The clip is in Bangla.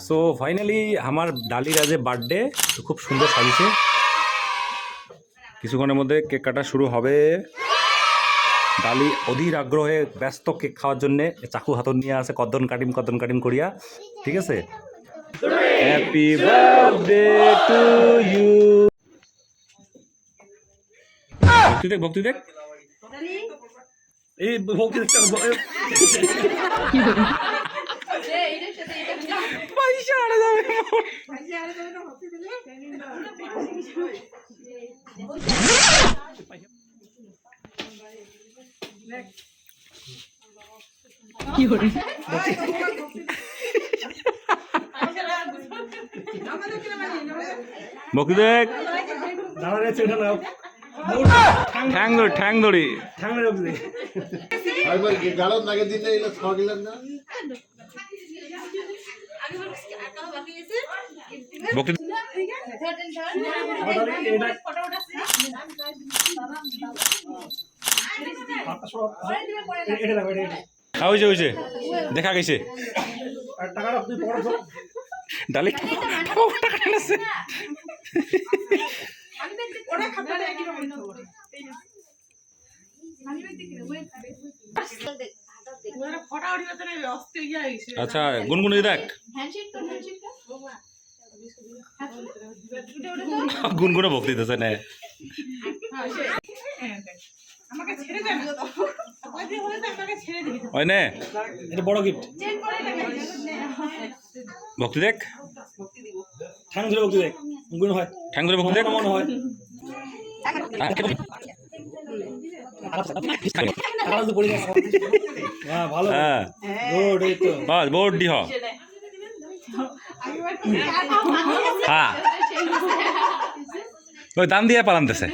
সো ফাইনালি আমার ডালির আজ বার্থডে খুব সুন্দর সাজিয়েছে। কিছুক্ষণের মধ্যে কেক কাটা শুরু হবে। ডালি অধীর আগ্রহে ব্যস্ত কেক খাওয়ার জন্যে চাকু হাতন নিয়ে আসে কদ্দন কাটিম করিয়া। ঠিক আছে, হ্যাপি বার্থডে টু ইউ। ভক্তি দেখ এই ভক্তি দেখ পয়সা আড়ে যাবে। কি করে ভক্তি দেখ ঠ্যাং ধরি হয়েছে দেখা গেছে ডালি আচ্ছা গুনগুনি দেখ গুনগুনে ভক্তি দিতেছে না বড় গিফট ভক্তি দেখ ঠ্যাং ধরে ভক্তি দেখ ঠ্যাং ধরে ভক্তি দেখ মনে হয় দাম দিয়ে পালানতেছে।